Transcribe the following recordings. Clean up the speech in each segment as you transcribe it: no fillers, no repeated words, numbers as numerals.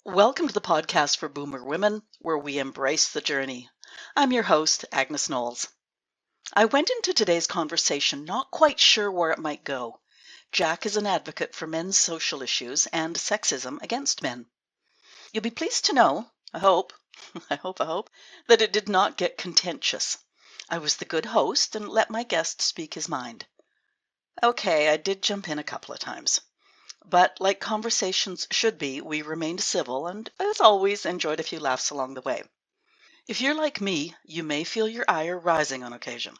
Welcome to the podcast for Boomer Women, where we embrace the journey. I'm your host, Agnes Knowles. I went into today's conversation not quite sure where it might go. Jack is an advocate for men's social issues and sexism against men. You'll be pleased to know, I hope, that it did not get contentious. I was the good host and let my guest speak his mind. Okay, I did jump in a couple of times. But like conversations should be, we remained civil and, as always, enjoyed a few laughs along the way. If you're like me, you may feel your ire rising on occasion,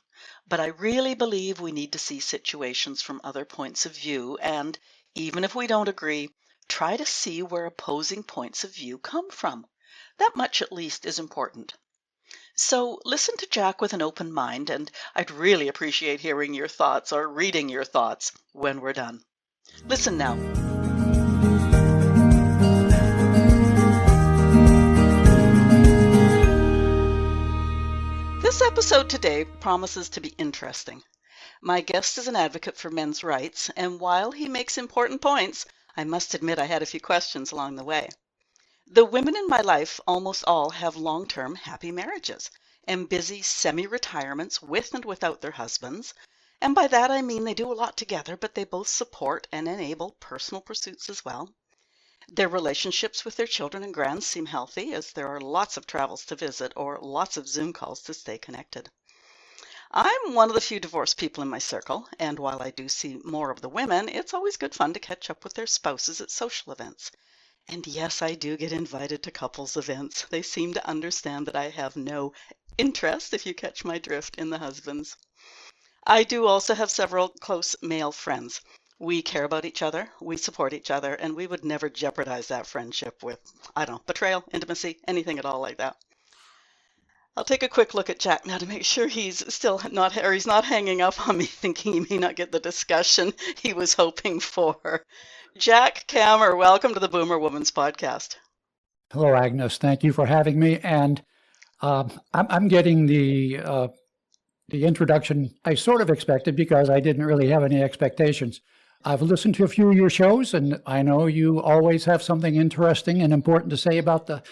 but I really believe we need to see situations from other points of view and, even if we don't agree, try to see where opposing points of view come from. That much at least is important. So listen to Jack with an open mind, and I'd really appreciate hearing your thoughts or reading your thoughts when we're done. Listen now. This episode today promises to be interesting. My guest is an advocate for men's rights, and while he makes important points, I must admit I had a few questions along the way. The women in my life almost all have long-term happy marriages and busy semi-retirements with and without their husbands. And by that I mean they do a lot together, but they both support and enable personal pursuits as well. Their relationships with their children and grands seem healthy, as there are lots of travels to visit or lots of Zoom calls to stay connected. I'm one of the few divorced people in my circle, and while I do see more of the women, it's always good fun to catch up with their spouses at social events. And yes, I do get invited to couples events. They seem to understand that I have no interest, if you catch my drift, in the husbands. I do also have several close male friends. We care about each other, we support each other, and we would never jeopardize that friendship with, betrayal, intimacy, anything at all like that. I'll take a quick look at Jack now to make sure he's still not, or he's not hanging up on me thinking he may not get the discussion he was hoping for. Jack Kammer, welcome to the Boomer Woman's podcast. Hello, Agnes. Thank you for having me. And I'm getting the introduction I sort of expected because I didn't really have any expectations. I've listened to a few of your shows, and I know you always have something interesting and important to say about the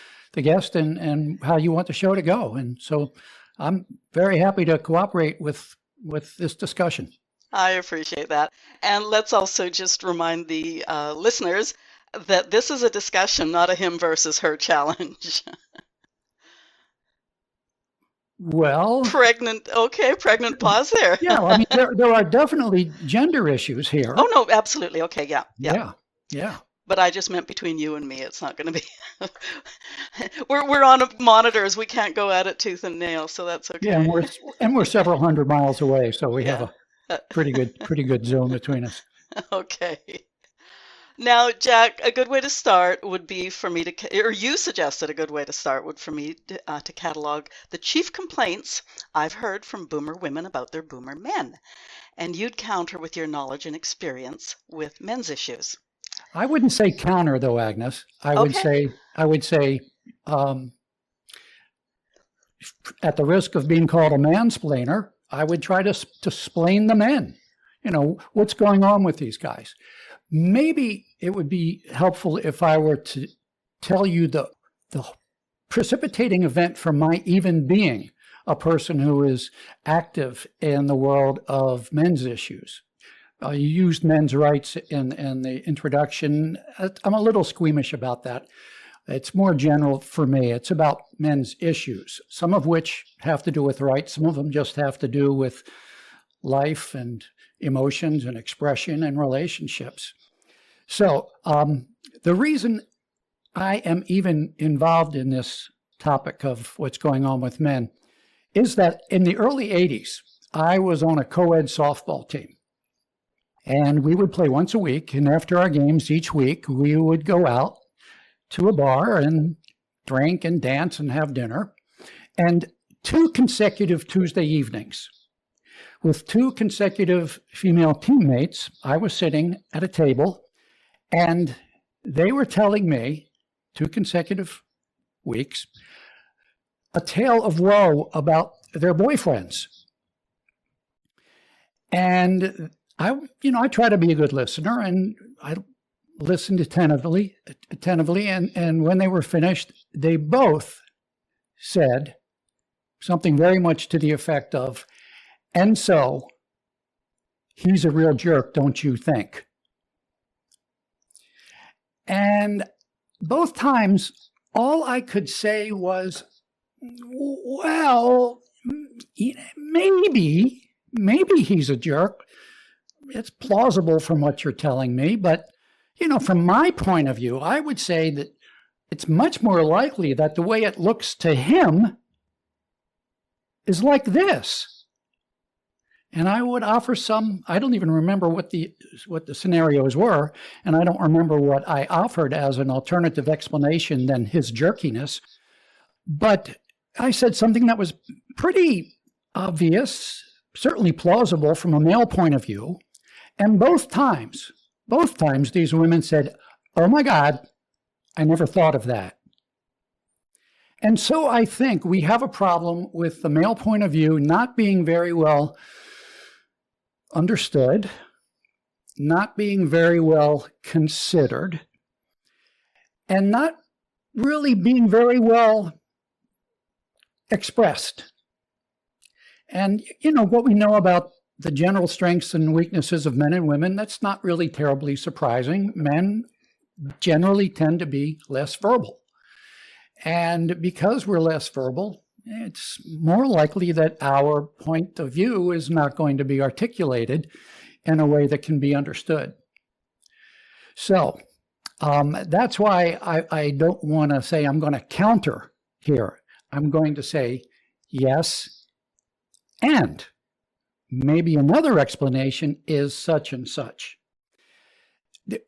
guest and how you want the show to go. And so I'm very happy to cooperate with this discussion. I appreciate that. And let's also just remind the listeners that this is a discussion, not a him versus her challenge. Well, pregnant pause there. Yeah, I mean, there are definitely gender issues here. Oh, no, absolutely. Okay, yeah. But I just meant between you and me. It's not going to be. we're on monitors. We can't go at it tooth and nail, so that's okay. Yeah, and we're several hundred miles away, so we have a pretty good zone between us. Okay. Now, Jack, a good way to start would be for me to, or you suggested a good way to start would for me to catalog the chief complaints I've heard from boomer women about their boomer men. And you'd counter with your knowledge and experience with men's issues. I wouldn't say counter, though, Agnes. I would say, at the risk of being called a mansplainer, I would try to explain the men. You know, what's going on with these guys. Maybe it would be helpful if I were to tell you the precipitating event for my even being a person who is active in the world of men's issues. You used men's rights in the introduction. I'm a little squeamish about that. It's more general for me. It's about men's issues, some of which have to do with rights. Some of them just have to do with life and emotions and expression and relationships. So the reason I am even involved in this topic of what's going on with men is that in the early 80s, I was on a co-ed softball team. And we would play once a week. And after our games each week, we would go out to a bar and drink and dance and have dinner. And 2 consecutive Tuesday evenings, with 2 consecutive female teammates, I was sitting at a table, and they were telling me, 2 consecutive weeks, a tale of woe about their boyfriends. And I try to be a good listener, and listened attentively, and when they were finished, they both said something very much to the effect of, "And so, he's a real jerk, don't you think?" And both times, all I could say was, well, maybe he's a jerk. It's plausible from what you're telling me, but, from my point of view, I would say that it's much more likely that the way it looks to him is like this. And I would offer I don't even remember what the scenarios were, and I don't remember what I offered as an alternative explanation than his jerkiness. But I said something that was pretty obvious, certainly plausible from a male point of view. And both times these women said, "Oh my God, I never thought of that." And so I think we have a problem with the male point of view not being very well understood, not being very well considered, and not really being very well expressed. And, what we know about the general strengths and weaknesses of men and women, that's not really terribly surprising. Men generally tend to be less verbal. And because we're less verbal, it's more likely that our point of view is not going to be articulated in a way that can be understood. So that's why I don't want to say I'm going to counter here. I'm going to say yes, and maybe another explanation is such and such.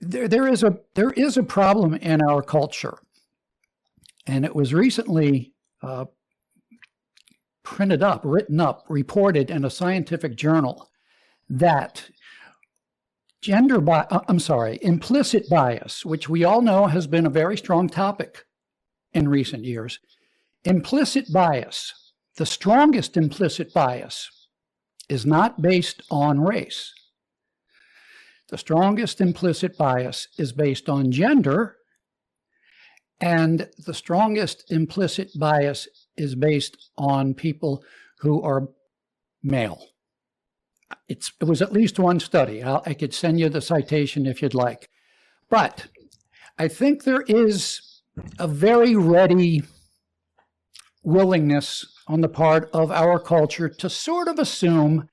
There is a problem in our culture, and it was recently written up, reported in a scientific journal that implicit bias, which we all know has been a very strong topic in recent years. Implicit bias, the strongest implicit bias, is not based on race. The strongest implicit bias is based on gender, and the strongest implicit bias is based on people who are male. It was at least one study. I could send you the citation if you'd like. But I think there is a very ready willingness on the part of our culture to sort of assume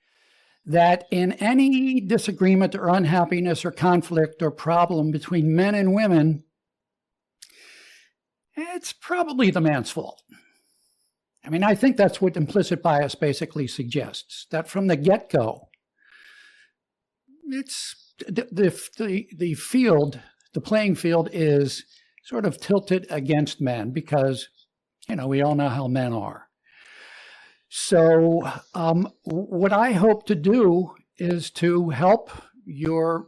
that in any disagreement or unhappiness or conflict or problem between men and women, it's probably the man's fault. I mean, I think that's what implicit bias basically suggests, that from the get-go, it's the playing field is sort of tilted against men because, we all know how men are. So what I hope to do is to help your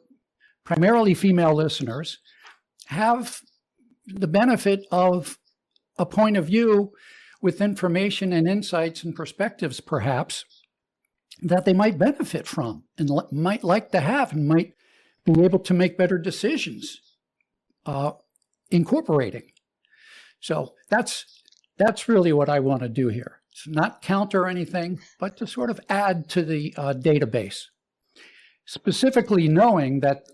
primarily female listeners have the benefit of a point of view with information and insights and perspectives, perhaps, that they might benefit from and might like to have and might be able to make better decisions incorporating. So that's really what I want to do here. It's not counter anything, but to sort of add to the database, specifically knowing that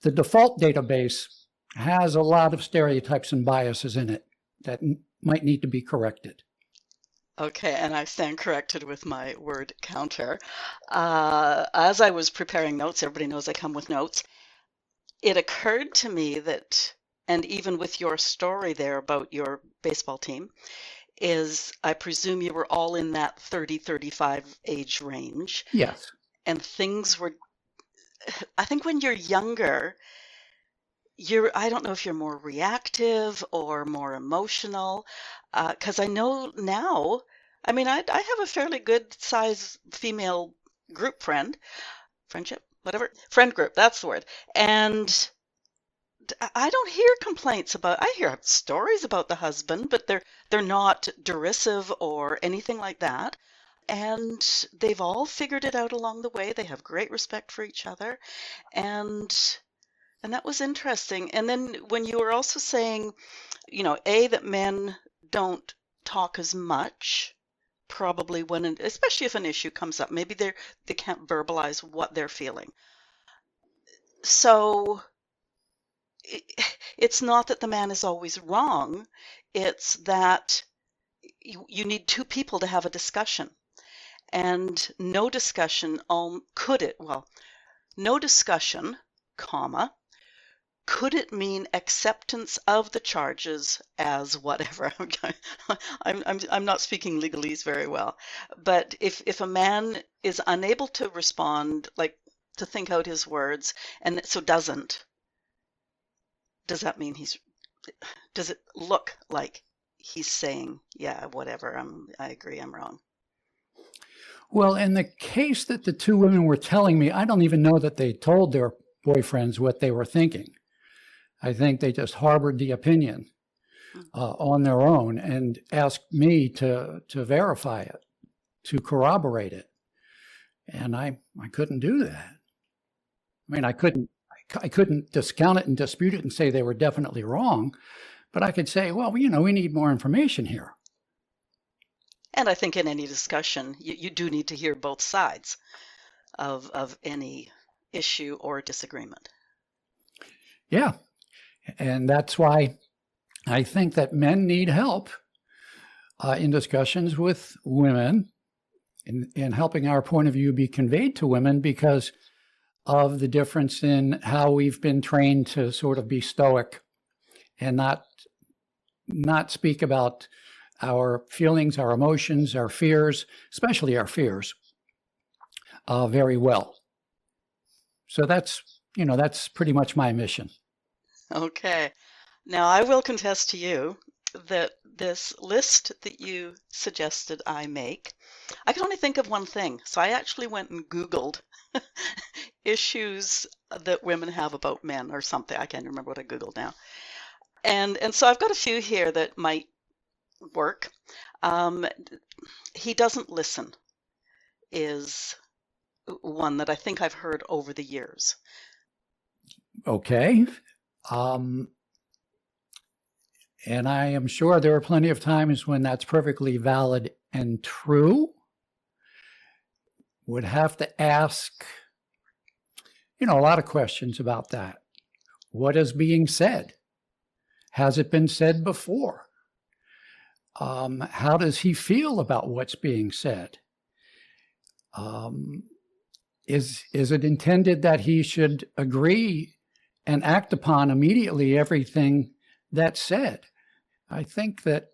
the default database has a lot of stereotypes and biases in it that might need to be corrected. Okay, and I stand corrected with my word counter. As I was preparing notes, everybody knows I come with notes. It occurred to me that, and even with your story there about your baseball team, is I presume you were all in that 30-35 age range. Yes. And things were, I think when you're younger, I don't know if you're more reactive or more emotional, because I know now, I mean, I have a fairly good size female group friend group, that's the word. And I don't hear complaints I hear stories about the husband, but they're not derisive or anything like that. And they've all figured it out along the way. They have great respect for each other. And And that was interesting. And then when you were also saying, A, that men don't talk as much, probably especially if an issue comes up, maybe they can't verbalize what they're feeling. So it's not that the man is always wrong, it's that you need two people to have a discussion. And no discussion, no discussion, comma, could it mean acceptance of the charges as whatever? I'm not speaking legalese very well, but if a man is unable to respond, like to think out his words, and so doesn't, does that mean does it look like he's saying, yeah, whatever, I agree, I'm wrong? Well, in the case that the two women were telling me, I don't even know that they told their boyfriends what they were thinking. I think they just harbored the opinion on their own and asked me to verify it, to corroborate it. And I couldn't do that. I mean, I couldn't discount it and dispute it and say they were definitely wrong, but I could say, well, we need more information here. And I think in any discussion, you do need to hear both sides of any issue or disagreement. Yeah. And that's why I think that men need help in discussions with women in helping our point of view be conveyed to women, because of the difference in how we've been trained to sort of be stoic and not speak about our feelings, our emotions, our fears, especially our fears, very well. So that's pretty much my mission. Okay. Now, I will confess to you that this list that you suggested I make, I could only think of one thing. So I actually went and Googled issues that women have about men or something. I can't remember what I Googled now. And so I've got a few here that might work. He doesn't listen is one that I think I've heard over the years. Okay. And I am sure there are plenty of times when that's perfectly valid and true. Would have to ask, a lot of questions about that. What is being said? Has it been said before? How does he feel about what's being said? Is it intended that he should agree and act upon immediately everything that's said? I think that,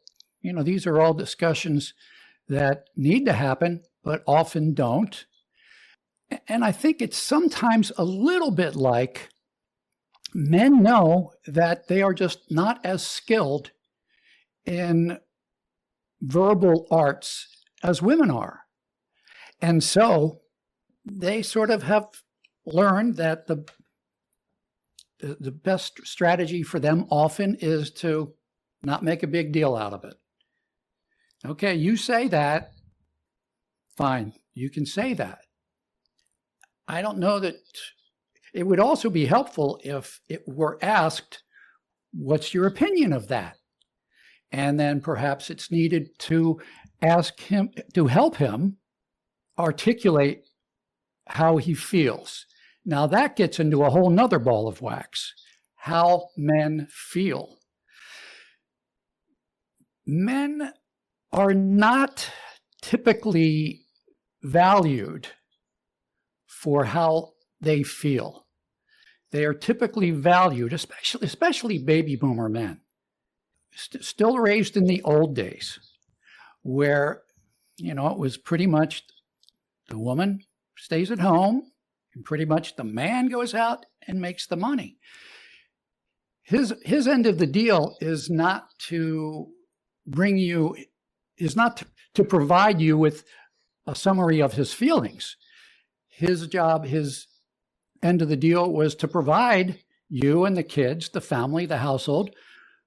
these are all discussions that need to happen, but often don't. And I think it's sometimes a little bit like men know that they are just not as skilled in verbal arts as women are. And so they sort of have learned that the best strategy for them often is to not make a big deal out of it. Okay, you say that, fine, you can say that. I don't know that it would also be helpful if it were asked, what's your opinion of that? And then perhaps it's needed to ask him, to help him articulate how he feels. Now that gets into a whole nother ball of wax, how men feel. Men are not typically valued for how they feel. They are typically valued, especially baby boomer men, still raised in the old days, where, it was pretty much the woman stays at home and pretty much the man goes out and makes the money. His end of the deal is not to to provide you with a summary of his feelings. His job, his end of the deal was to provide you and the kids, the family, the household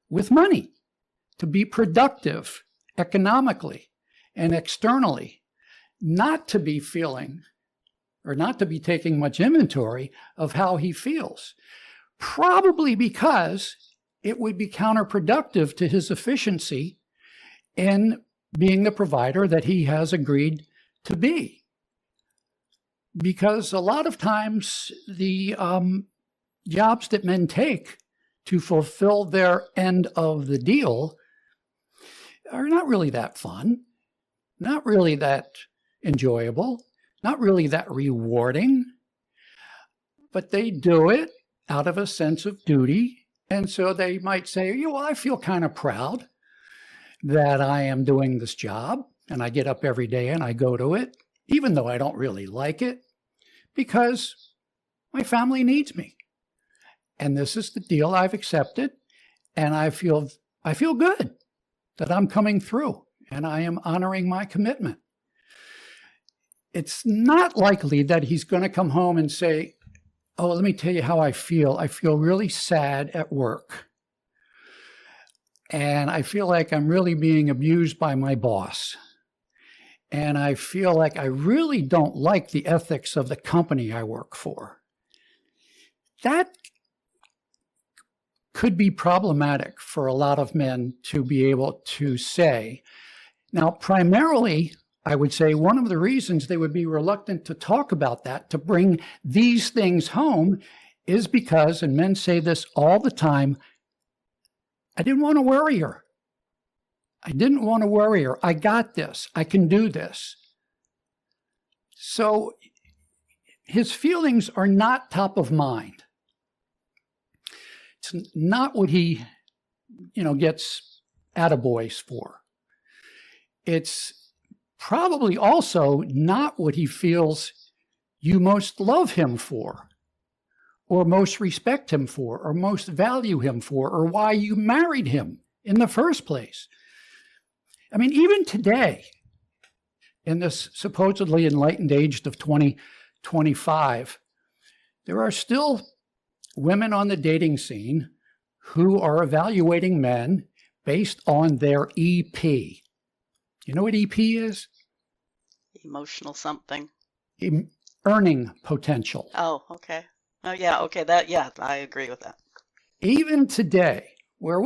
with money, to be productive economically and externally, not to be feeling or not to be taking much inventory of how he feels. probably because it would be counterproductive to his efficiency in being the provider that he has agreed to be. Because a lot of times the jobs that men take to fulfill their end of the deal are not really that fun, not really that enjoyable, not really that rewarding, but they do it out of a sense of duty. And so they might say, well, I feel kind of proud that I am doing this job, and I get up every day and I go to it, even though I don't really like it, because my family needs me. And this is the deal I've accepted, and I feel good that I'm coming through and I am honoring my commitment. It's not likely that he's going to come home and say, oh, let me tell you how I feel. I feel really sad at work. And I feel like I'm really being abused by my boss. And I feel like I really don't like the ethics of the company I work for. That could be problematic for a lot of men to be able to say. Now, primarily, I would say one of the reasons they would be reluctant to talk about that, to bring these things home, is because, and men say this all the time, I didn't want to worry her. I didn't want to worry her. I got this. I can do this. So his feelings are not top of mind. It's not what he, gets attaboys for. It's probably also not what he feels you most love him for, or most respect him for, or most value him for, or why you married him in the first place. I mean, even today, in this supposedly enlightened age of 2025, there are still women on the dating scene who are evaluating men based on their EP. You know what EP is? Emotional something. Earning potential. Oh, okay. Oh, yeah. Okay. I agree with that. Even today, where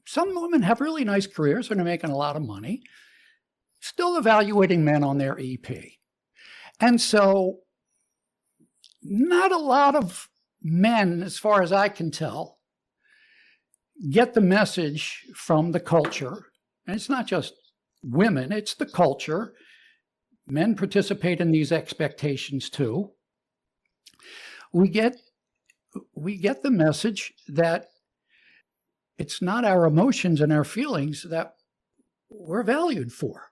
some women have really nice careers and are making a lot of money, still evaluating men on their EP. And so not a lot of men, as far as I can tell, get the message from the culture. And it's not just women, it's the culture. Men participate in these expectations too. We get the message that it's not our emotions and our feelings that we're valued for.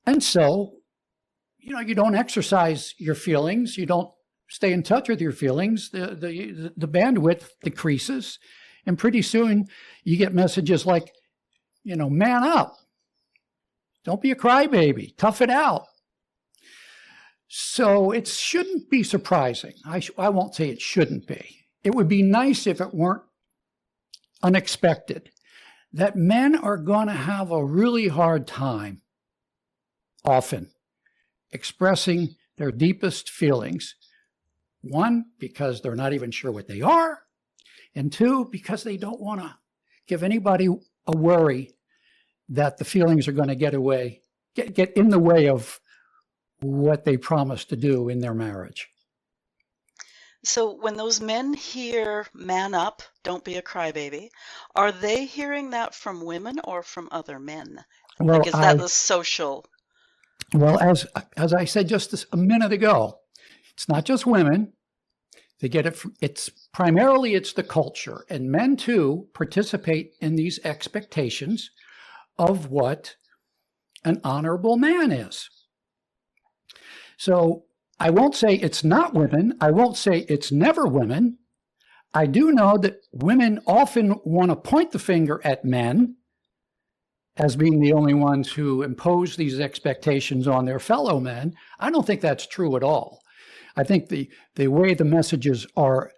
And so, you don't exercise your feelings, you don't stay in touch with your feelings, the bandwidth decreases, and pretty soon you get messages like, man up. Don't be a crybaby. Tough it out. So it shouldn't be surprising. I won't say it shouldn't be. It would be nice if it weren't unexpected, that men are going to have a really hard time, often, expressing their deepest feelings. One, because they're not even sure what they are. And two, because they don't want to give anybody a worry that the feelings are going to get in the way of what they promised to do in their marriage. So when those men hear "man up, don't be a crybaby," are they hearing that from women or from other men? Well, is that the social? Well, as I said just a minute ago, it's not just women. They get it from, it's the culture, and men too participate in these expectations of what an honorable man is. So I won't say it's not women. I won't say it's never women. I do know that women often want to point the finger at men as being the only ones who impose these expectations on their fellow men. I don't think that's true at all. I think the way the messages are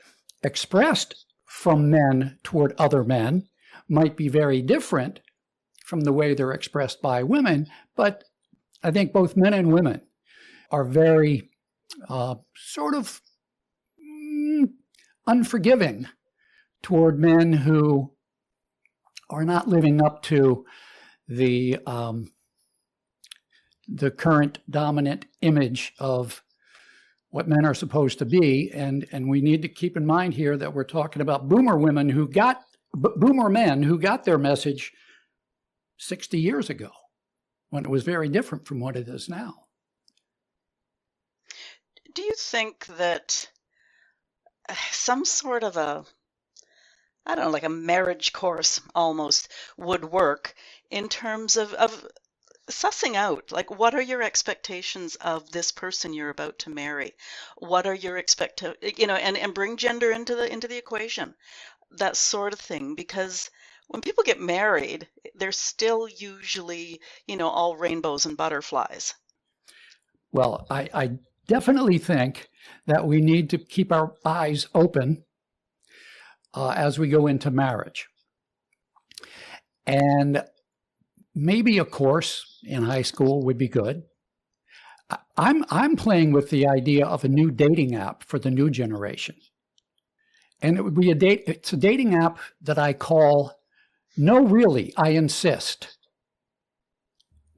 expressed from men toward other men might be very different from the way they're expressed by women, but I think both men and women are very unforgiving toward men who are not living up to the current dominant image of what men are supposed to be. And we need to keep in mind here that we're talking about boomer men who got their message 60 years ago, when it was very different from what it is now. Do you think that some sort of like a marriage course almost would work in terms of sussing out, like, what are your expectations of this person you're about to marry? What are your and bring gender into the equation, that sort of thing, because when people get married, they're still usually, all rainbows and butterflies. Well, I definitely think that we need to keep our eyes open as we go into marriage. And maybe a course in high school would be good. I'm playing with the idea of a new dating app for the new generation. And it would be it's a dating app that I call No Really, I Insist.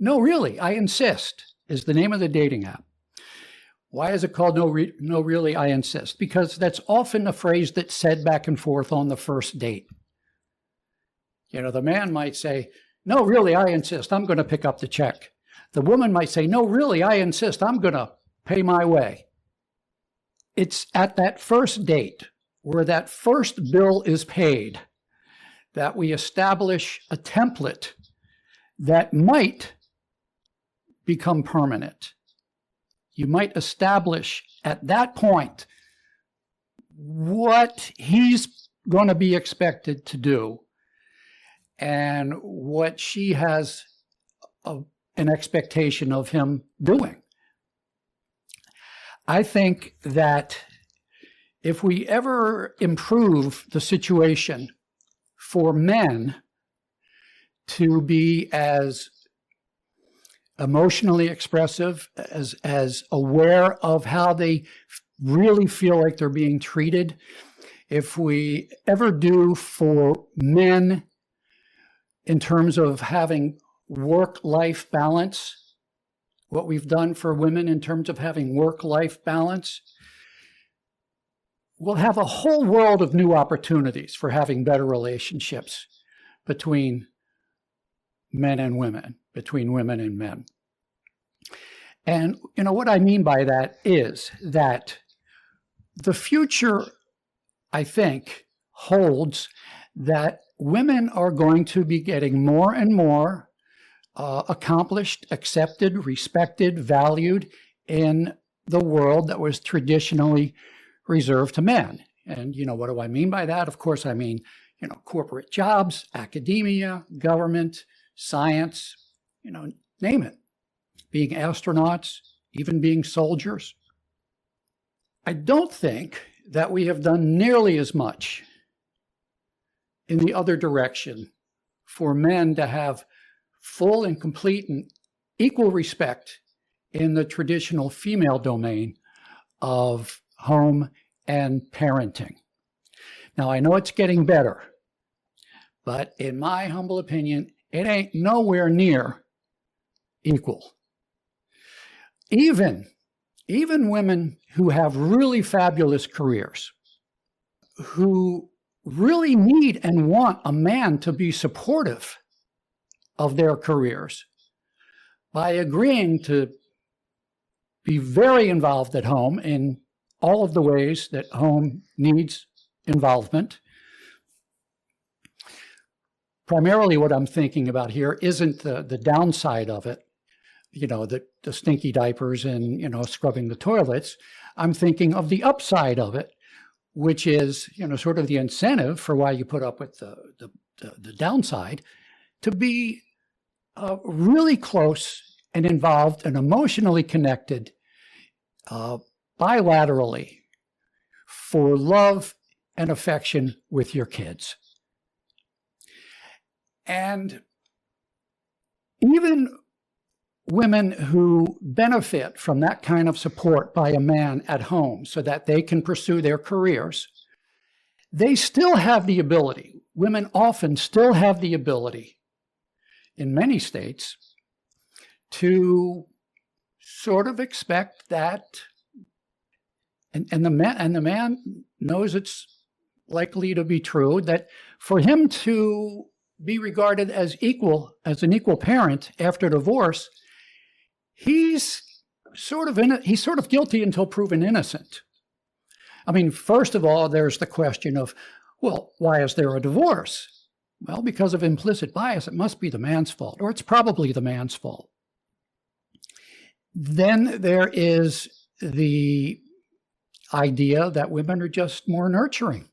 No Really, I Insist is the name of the dating app. Why is it called No Really, I Insist? Because that's often a phrase that's said back and forth on the first date. The man might say, no, really, I insist, I'm going to pick up the check. The woman might say, no, really, I insist, I'm going to pay my way. It's at that first date, where that first bill is paid, that we establish a template that might become permanent. You might establish at that point what he's going to be expected to do and what she has an expectation of him doing. I think that if we ever improve the situation for men to be as emotionally expressive, as aware of how they really feel like they're being treated, if we ever do for men in terms of having work-life balance, what we've done for women in terms of having work-life balance, we'll have a whole world of new opportunities for having better relationships between men and women, between women and men. And what I mean by that is that the future, I think, holds that women are going to be getting more and more accomplished, accepted, respected, valued in the world that was traditionally reserved to men. And, what do I mean by that? Of course, I mean, corporate jobs, academia, government, science, name it. Being astronauts, even being soldiers. I don't think that we have done nearly as much in the other direction for men to have full and complete and equal respect in the traditional female domain of home and parenting. Now, I know it's getting better, but in my humble opinion, it ain't nowhere near equal. Even women who have really fabulous careers, who really need and want a man to be supportive of their careers by agreeing to be very involved at home in all of the ways that home needs involvement. Primarily what I'm thinking about here isn't the downside of it, the stinky diapers and, scrubbing the toilets. I'm thinking of the upside of it, which is, sort of the incentive for why you put up with the downside, to be really close and involved and emotionally connected bilaterally for love and affection with your kids. And even women who benefit from that kind of support by a man at home so that they can pursue their careers they still have the ability, women often still have the ability in many states to sort of expect that, and the man knows it's likely to be true, that for him to be regarded as an equal parent after divorce, he's sort of guilty until proven innocent. I mean, first of all, there's the question of, well, why is there a divorce? Well, because of implicit bias, it must be the man's fault, or it's probably the man's fault. Then there is the idea that women are just more nurturing.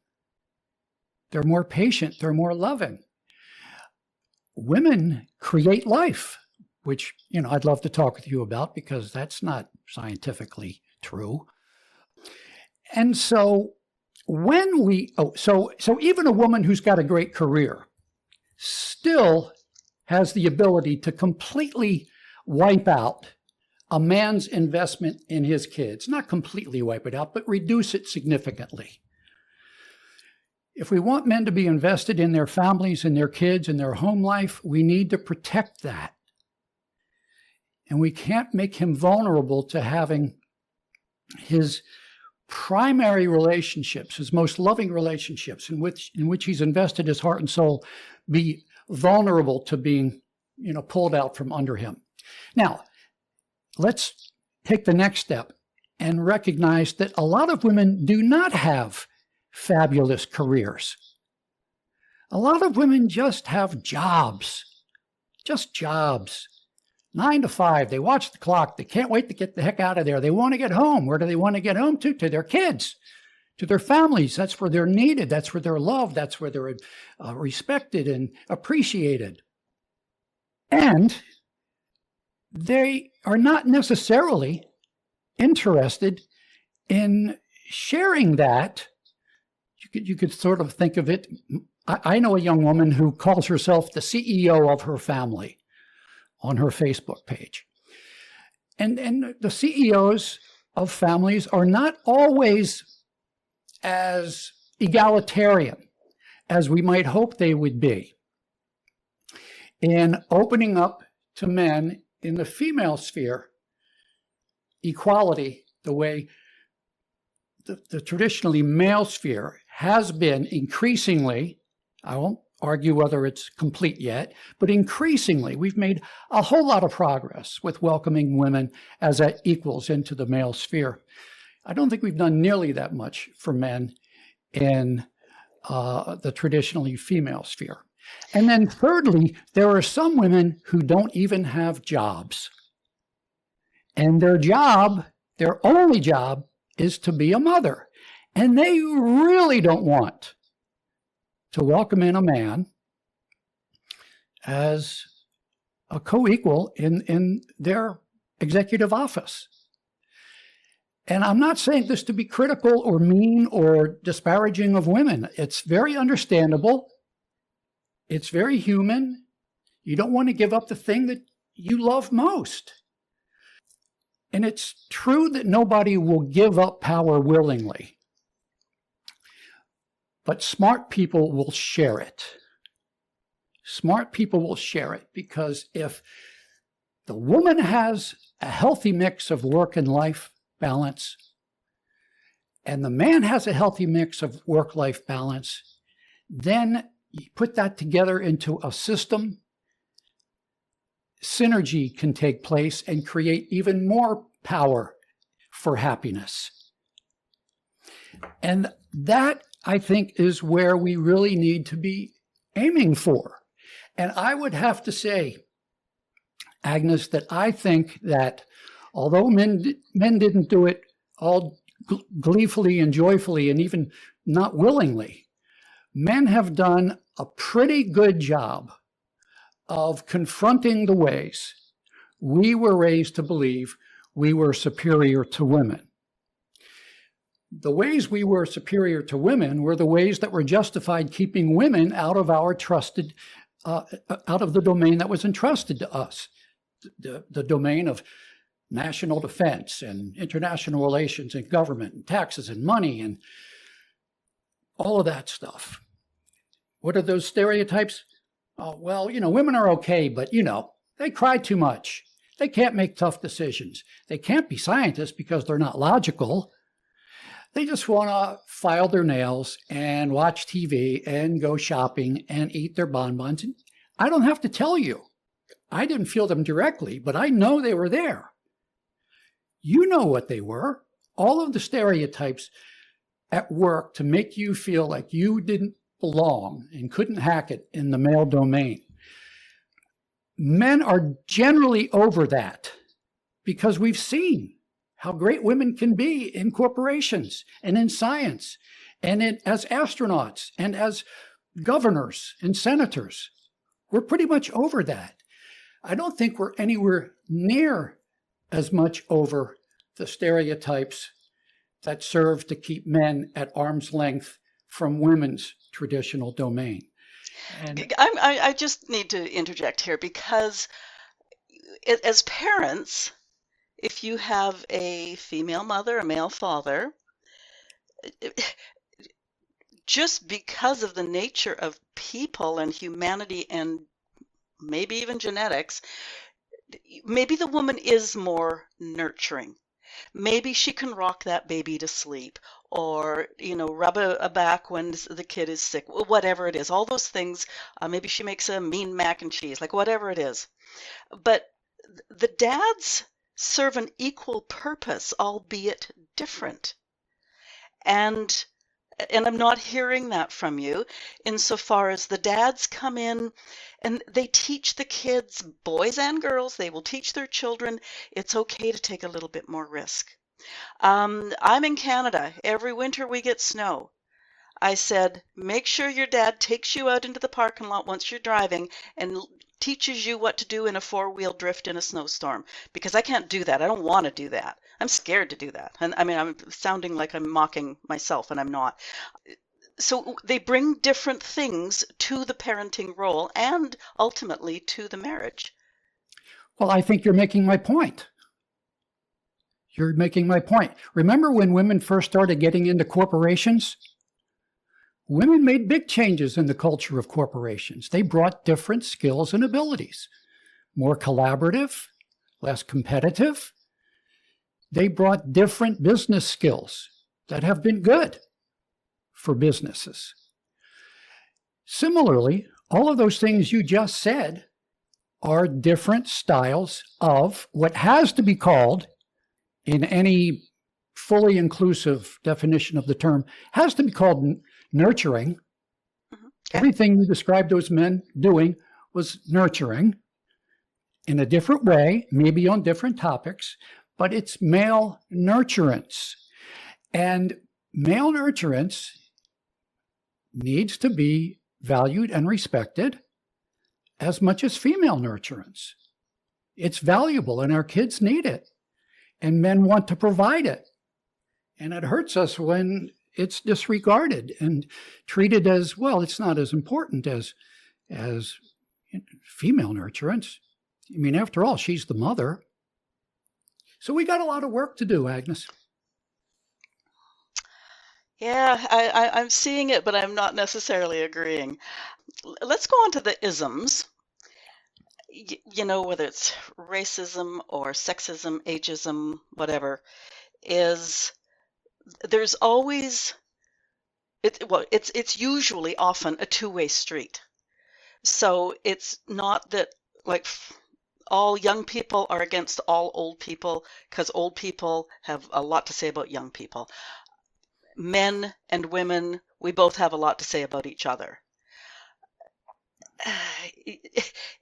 They're more patient. They're more loving. Women create life, which, I'd love to talk with you about because that's not scientifically true. And so so even a woman who's got a great career still has the ability to completely wipe out a man's investment in his kids. Not completely wipe it out, but reduce it significantly. If we want men to be invested in their families and their kids and their home life, we need to protect that. And we can't make him vulnerable to having his primary relationships, his most loving relationships in which he's invested his heart and soul, be vulnerable to being, pulled out from under him. Now, let's take the next step and recognize that a lot of women do not have fabulous careers. A lot of women just have jobs, 9 to 5. They watch the clock. They can't wait to get the heck out of there. They want to get home. Where do they want to get home to? To their kids, to their families. That's where they're needed. That's where they're loved. That's where they're respected and appreciated. And they are not necessarily interested in sharing that. You could sort of think of it. I know a young woman who calls herself the CEO of her family on her Facebook page. And the CEOs of families are not always as egalitarian as we might hope they would be in opening up to men in the female sphere equality the way the traditionally male sphere has been increasingly. I won't argue whether it's complete yet, but increasingly we've made a whole lot of progress with welcoming women as equals into the male sphere. I don't think we've done nearly that much for men in the traditionally female sphere. And then thirdly, there are some women who don't even have jobs. And their only job is to be a mother. And they really don't want to welcome in a man as a co-equal in their executive office. And I'm not saying this to be critical or mean or disparaging of women. It's very understandable. It's very human. You don't want to give up the thing that you love most. And it's true that nobody will give up power willingly. But smart people will share it. Smart people will share it because if the woman has a healthy mix of work and life balance, and the man has a healthy mix of work-life balance, then you put that together into a system, synergy can take place and create even more power for happiness. And that, I think, is where we really need to be aiming for. And I would have to say, Agnes, that I think that although men didn't do it all gleefully and joyfully and even not willingly, men have done a pretty good job of confronting the ways we were raised to believe we were superior to women. The ways we were superior to women were the ways that were justified keeping women out of our trusted, out of the domain that was entrusted to us, the domain of national defense and international relations and government and taxes and money and all of that stuff. What are those stereotypes? Oh, well, women are okay, but, they cry too much. They can't make tough decisions. They can't be scientists because they're not logical. They just want to file their nails and watch TV and go shopping and eat their bonbons. I don't have to tell you. I didn't feel them directly, but I know they were there. You know what they were. All of the stereotypes at work to make you feel like you didn't belong and couldn't hack it in the male domain. Men are generally over that because we've seen how great women can be in corporations and in science and as astronauts and as governors and senators. We're pretty much over that. I don't think we're anywhere near as much over the stereotypes that serve to keep men at arm's length from women's traditional domain. And I just need to interject here because as parents, if you have a female mother, a male father, just because of the nature of people and humanity and maybe even genetics, maybe the woman is more nurturing. Maybe she can rock that baby to sleep or, rub a back when the kid is sick, whatever it is, all those things. Maybe she makes a mean mac and cheese, like whatever it is. But the dads serve an equal purpose, albeit different. And I'm not hearing that from you insofar as the dads come in and they teach the kids, boys and girls, they will teach their children it's okay to take a little bit more risk. I'm in Canada. Every winter we get snow. I said, make sure your dad takes you out into the parking lot once you're driving and teaches you what to do in a four-wheel drift in a snowstorm, because I can't do that. I don't want to do that. I'm scared to do that. And I mean, I'm sounding like I'm mocking myself, and I'm not. So they bring different things to the parenting role and ultimately to the marriage. Well, I think you're making my point. You're making my point. Remember when women first started getting into corporations? Women made big changes in the culture of corporations. They brought different skills and abilities, more collaborative, less competitive. They brought different business skills that have been good for businesses. Similarly, all of those things you just said are different styles of what has to be called, in any fully inclusive definition of the term, has to be called nurturing. Mm-hmm. Okay. Everything you described those men doing was nurturing in a different way, maybe on different topics, but it's male nurturance. And male nurturance needs to be valued and respected as much as female nurturance. It's valuable and our kids need it. And men want to provide it. And it hurts us when it's disregarded and treated as, well, it's not as important as female nurturance. I mean, after all, she's the mother. So we got a lot of work to do, Agnes. Yeah, I'm seeing it, but I'm not necessarily agreeing. Let's go on to the isms. Whether it's racism or sexism, ageism, whatever, there's always, it's usually often a two-way street. So it's not that like all young people are against all old people, because old people have a lot to say about young people. Men and women, we both have a lot to say about each other.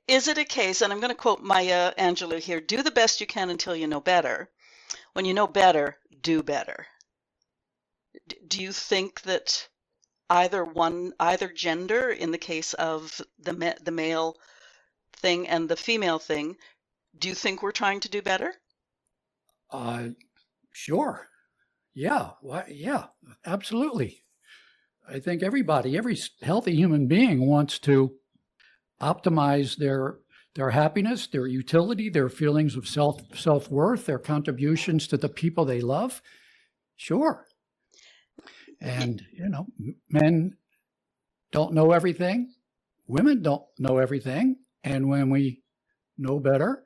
Is it a case, and I'm going to quote Maya Angelou here, do the best you can until you know better. When you know better, do better. Do you think that either gender, in the case of the male thing and the female thing, do you think we're trying to do better? Sure. Yeah. Yeah, absolutely. I think every healthy human being wants to optimize their happiness, their utility, their feelings of self-worth, their contributions to the people they love. Sure. And, men don't know everything. Women don't know everything. And when we know better,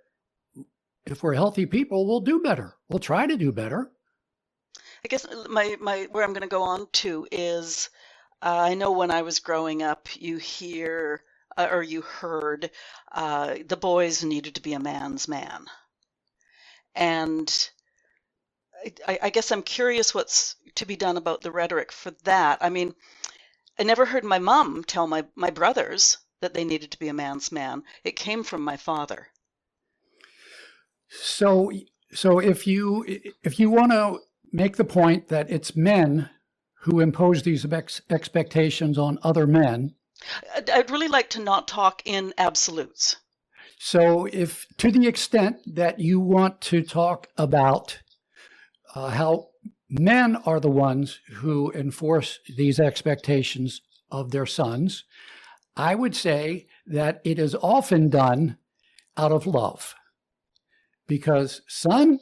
if we're healthy people, we'll do better. We'll try to do better. I guess my where I'm going to go on to is, I know when I was growing up, you hear or you heard the boys needed to be a man's man. And I guess I'm curious what's to be done about the rhetoric for that. I mean, I never heard my mom tell my brothers that they needed to be a man's man. It came from my father. So if you want to make the point that it's men who impose these expectations on other men, I'd really like to not talk in absolutes. So if, to the extent that you want to talk about how men are the ones who enforce these expectations of their sons, I would say that it is often done out of love. Because, son,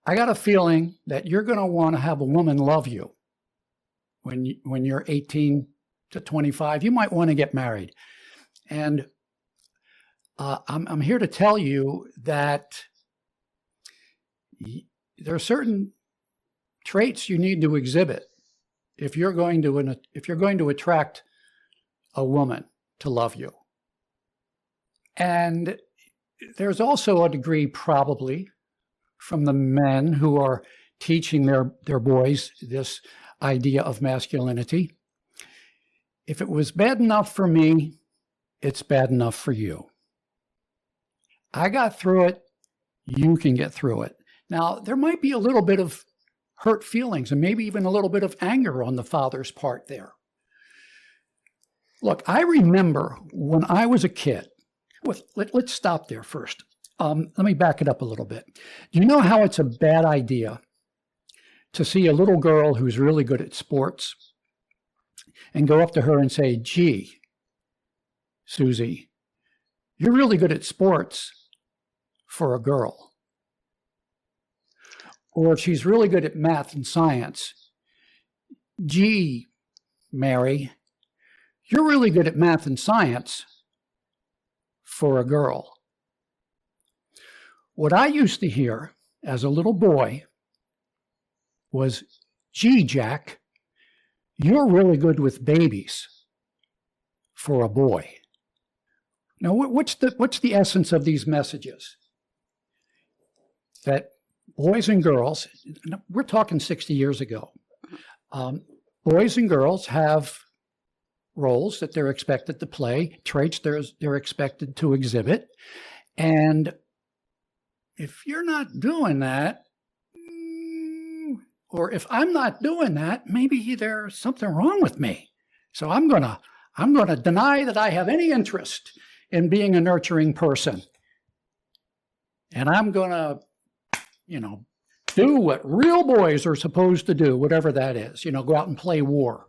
I got a feeling that you're going to want to have a woman love you when you're 18 to 25. You might want to get married. And I'm here to tell you that there are certain traits you need to exhibit if you're going to attract a woman to love you. And there's also a degree, probably, from the men who are teaching their boys this idea of masculinity. If it was bad enough for me, it's bad enough for you. I got through it, you can get through it. Now, there might be a little bit of hurt feelings and maybe even a little bit of anger on the father's part there. Look, I remember when I was a kid. Let's stop there first. Let me back it up a little bit. Do you know how it's a bad idea to see a little girl who's really good at sports and go up to her and say, gee, Susie, you're really good at sports for a girl. Or if she's really good at math and science, gee, Mary, you're really good at math and science for a girl. What I used to hear as a little boy was, gee, Jack, you're really good with babies for a boy. Now, what's the essence of these messages? That boys and girls, we're talking 60 years ago, boys and girls have roles that they're expected to play, traits they're expected to exhibit. And if you're not doing that, or if I'm not doing that, maybe there's something wrong with me. So I'm gonna deny that I have any interest in being a nurturing person. And I'm gonna, do what real boys are supposed to do, whatever that is, go out and play war.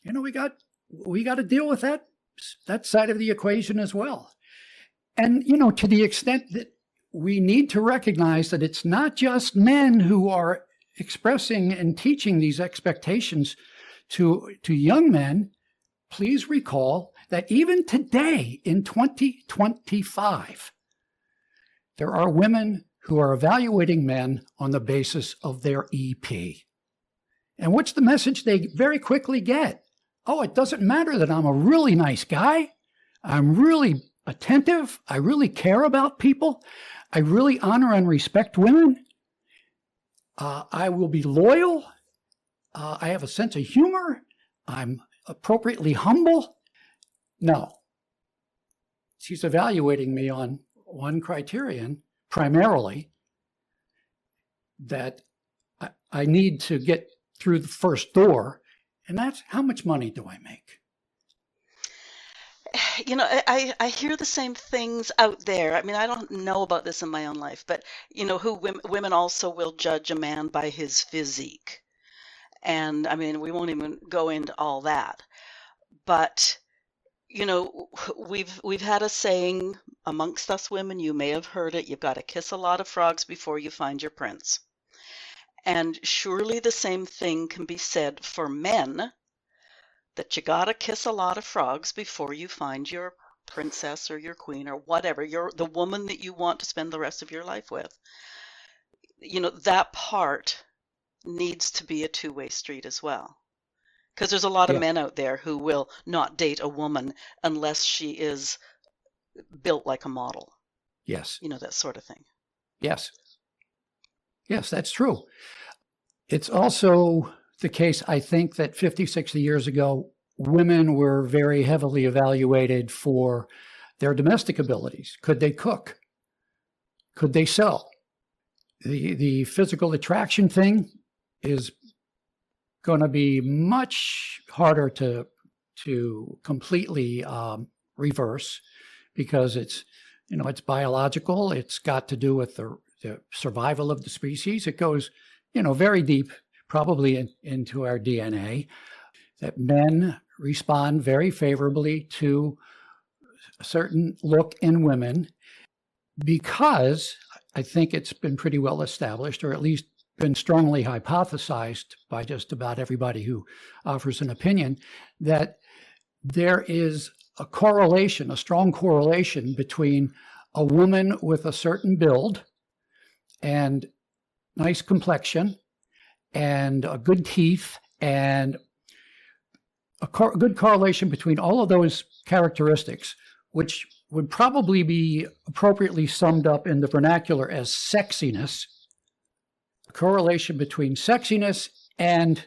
We got to deal with that side of the equation as well. And, to the extent that we need to recognize that it's not just men who are expressing and teaching these expectations to young men, please recall that even today in 2025, there are women who are evaluating men on the basis of their EP. And what's the message they very quickly get? Oh, it doesn't matter that I'm a really nice guy. I'm really attentive. I really care about people. I really honor and respect women. I will be loyal. I have a sense of humor. I'm appropriately humble. No. She's evaluating me on one criterion, primarily, that I need to get through the first door, and that's how much money do I make? I hear the same things out there. I mean, I don't know about this in my own life, but women also will judge a man by his physique. And I mean, we won't even go into all that. But we've had a saying amongst us women, you may have heard it, you've got to kiss a lot of frogs before you find your prince. And surely the same thing can be said for men, that you gotta kiss a lot of frogs before you find your princess or your queen or whatever, the woman that you want to spend the rest of your life with. That part needs to be a two-way street as well. Because there's a lot of Yeah. men out there who will not date a woman unless she is built like a model. Yes. That sort of thing. Yes. Yes, that's true. It's also the case, I think, that 50, 60 years ago, women were very heavily evaluated for their domestic abilities. Could they cook? Could they sew? The physical attraction thing is going to be much harder to completely reverse, because it's biological. It's got to do with the survival of the species. It goes, very deep, probably into our DNA, that men respond very favorably to a certain look in women, because I think it's been pretty well established, or at least been strongly hypothesized by just about everybody who offers an opinion, that there is a strong correlation between a woman with a certain build and nice complexion and good teeth, and a good correlation between all of those characteristics, which would probably be appropriately summed up in the vernacular as sexiness, a correlation between sexiness and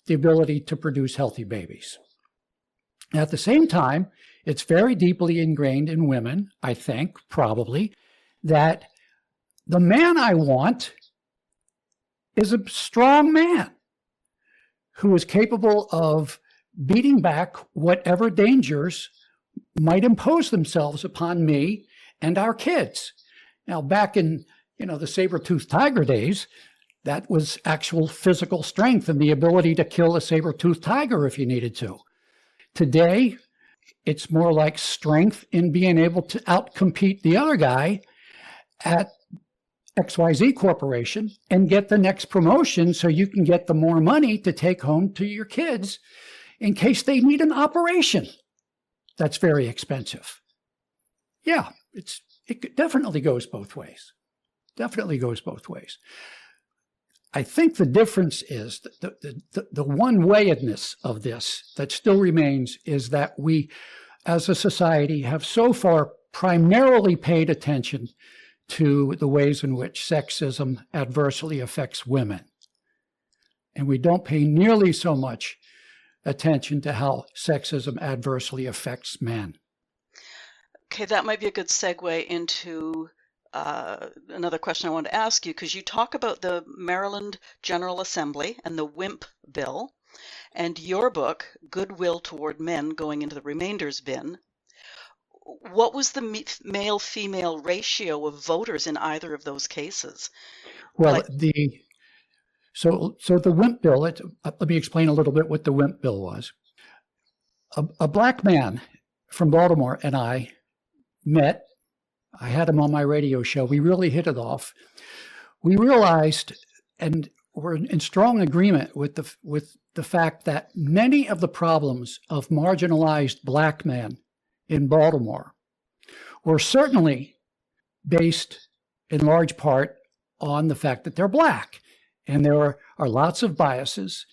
the ability to produce healthy babies. At the same time, it's very deeply ingrained in women, I think, probably, that the man I want is a strong man who is capable of beating back whatever dangers might impose themselves upon me and our kids. Now, back in the saber-toothed tiger days, that was actual physical strength and the ability to kill a saber-toothed tiger if you needed to. Today, it's more like strength in being able to outcompete the other guy at XYZ Corporation and get the next promotion so you can get the more money to take home to your kids in case they need an operation. That's very expensive. Yeah, it definitely goes both ways. Definitely goes both ways. I think the difference is the one-wayedness of this that still remains is that we, as a society, have so far primarily paid attention to the ways in which sexism adversely affects women. And we don't pay nearly so much attention to how sexism adversely affects men. Okay, that might be a good segue into another question I wanted to ask you, because you talk about the Maryland General Assembly and the Wimp bill, and your book, Goodwill Toward Men, going into the remainders bin. What was the male-female ratio of voters in either of those cases? Well, so the Wimp bill, let me explain a little bit what the Wimp bill was. A black man from Baltimore and I met. I had him on my radio show. We really hit it off. We realized, and were in strong agreement with the fact that many of the problems of marginalized black men in Baltimore were certainly based in large part on the fact that they're black. And there are lots of biases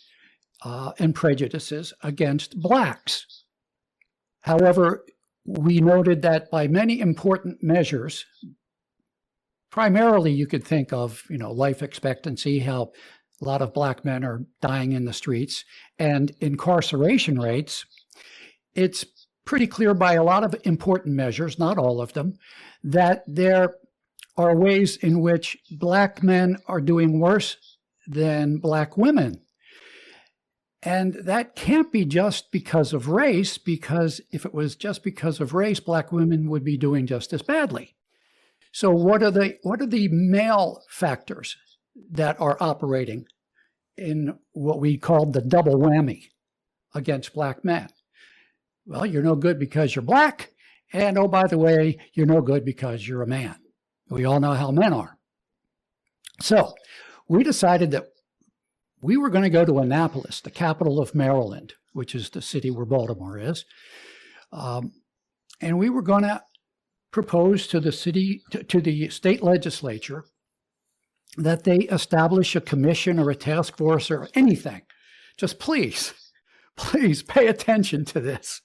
and prejudices against blacks. However, we noted that by many important measures, primarily you could think of, life expectancy, how a lot of black men are dying in the streets, and incarceration rates, it's pretty clear by a lot of important measures, not all of them, that there are ways in which black men are doing worse than black women. And that can't be just because of race, because if it was just because of race, black women would be doing just as badly. So what are the male factors that are operating in what we called the double whammy against black men? Well, you're no good because you're black, and oh, by the way, you're no good because you're a man. We all know how men are. So we decided that we were going to go to Annapolis, the capital of Maryland, which is the city where Baltimore is. And we were going to propose to the state legislature that they establish a commission or a task force or anything. Just please pay attention to this.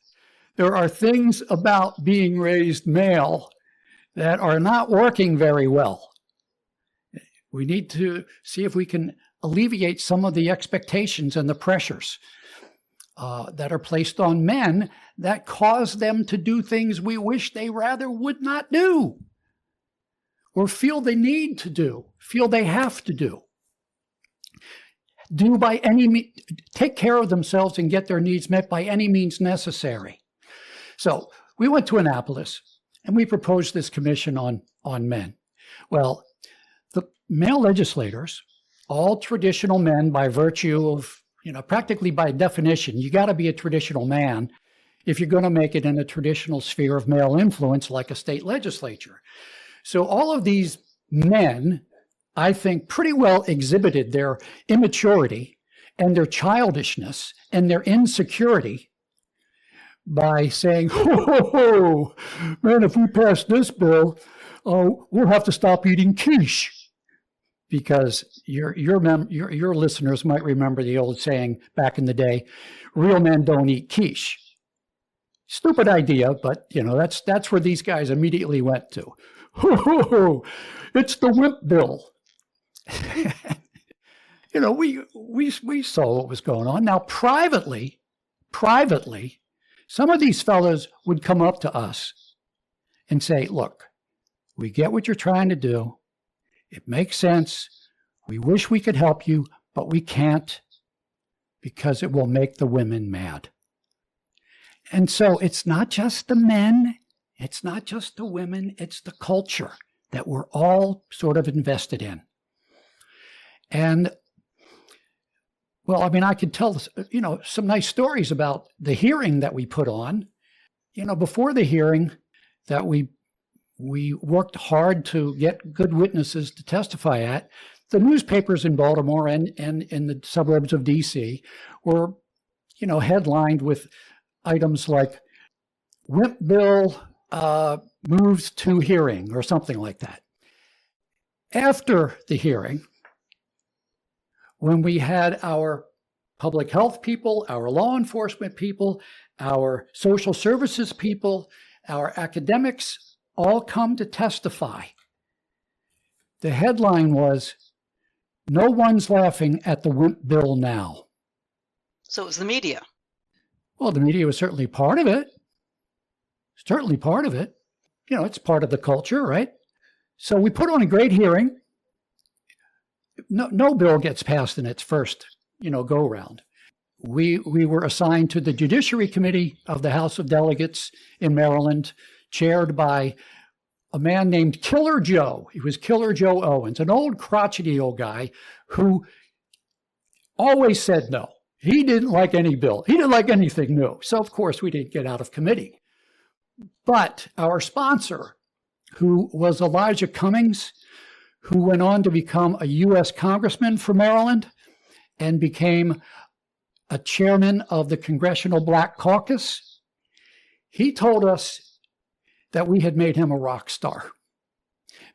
There are things about being raised male that are not working very well. We need to see if we can alleviate some of the expectations and the pressures that are placed on men that cause them to do things we wish they rather would not do, or feel they need to do, feel they have to do. Take care of themselves and get their needs met by any means necessary. So we went to Annapolis and we proposed this commission on men. Well, the male legislators, all traditional men by virtue of, practically by definition, you got to be a traditional man if you're going to make it in a traditional sphere of male influence like a state legislature. So all of these men, I think, pretty well exhibited their immaturity and their childishness and their insecurity by saying, oh, man, if we pass this bill, we'll have to stop eating quiche. Because your listeners might remember the old saying back in the day, real men don't eat quiche. Stupid idea, but that's where these guys immediately went to. It's the Wimp bill. We saw what was going on. Now, privately, some of these fellas would come up to us and say, look, we get what you're trying to do. It makes sense. We wish we could help you, but we can't because it will make the women mad. And so it's not just the men, it's not just the women, it's the culture that we're all sort of invested in. And, well, I could tell, some nice stories about the hearing that we put on. Before the hearing that we worked hard to get good witnesses to testify at. The newspapers in Baltimore and in the suburbs of D.C. were, headlined with items like Wimp bill moves to hearing or something like that. After the hearing, when we had our public health people, our law enforcement people, our social services people, our academics, all come to testify. The headline was, "No one's laughing at the Wimp bill now." So it was the media. Well, the media was certainly part of it. Certainly part of it. It's part of the culture, right? So we put on a great hearing. No bill gets passed in its first, go-round. We were assigned to the Judiciary Committee of the House of Delegates in Maryland, chaired by a man named Killer Joe. He was Killer Joe Owens, an old crotchety old guy who always said no. He didn't like any bill. He didn't like anything new. So, of course, we didn't get out of committee. But our sponsor, who was Elijah Cummings, who went on to become a U.S. congressman for Maryland and became a chairman of the Congressional Black Caucus, he told us that we had made him a rock star.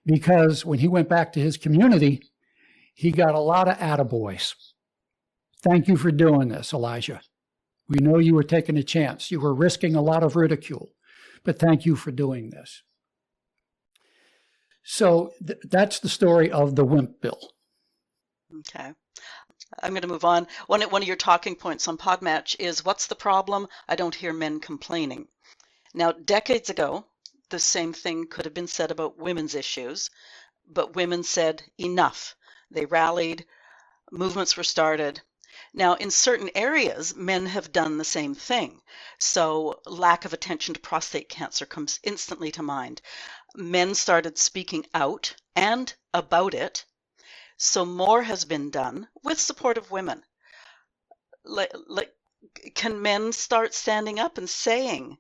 Because when he went back to his community, he got a lot of attaboys. Thank you for doing this, Elijah. We know you were taking a chance. You were risking a lot of ridicule, but thank you for doing this. So that's the story of the Wimp bill. Okay. I'm going to move on. One of your talking points on Podmatch is, what's the problem? I don't hear men complaining. Now, decades ago, the same thing could have been said about women's issues, but women said enough. They rallied, movements were started. Now, in certain areas, men have done the same thing. So lack of attention to prostate cancer comes instantly to mind. Men started speaking out and about it. So more has been done with support of women. Can men start standing up and saying,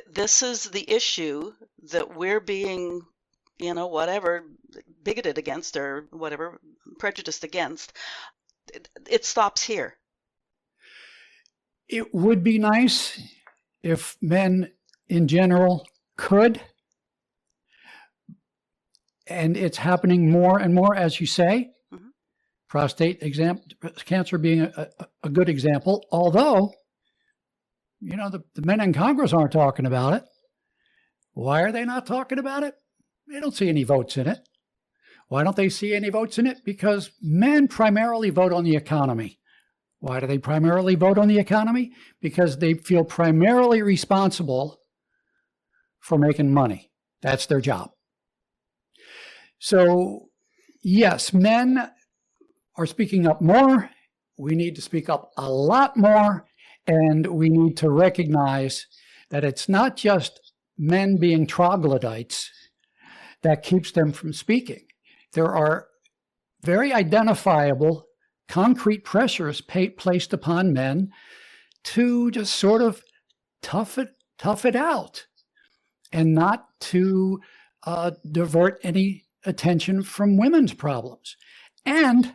this is the issue that we're being, bigoted against or whatever, prejudiced against, it stops here. It would be nice if men in general could, and it's happening more and more, as you say. Mm-hmm. Prostate cancer being a good example, although, the men in Congress aren't talking about it. Why are they not talking about it? They don't see any votes in it. Why don't they see any votes in it? Because men primarily vote on the economy. Why do they primarily vote on the economy? Because they feel primarily responsible for making money. That's their job. So, yes, men are speaking up more. We need to speak up a lot more, and we need to recognize that it's not just men being troglodytes that keeps them from speaking. There are very identifiable, concrete pressures placed upon men to just sort of tough it out and not to divert any attention from women's problems. And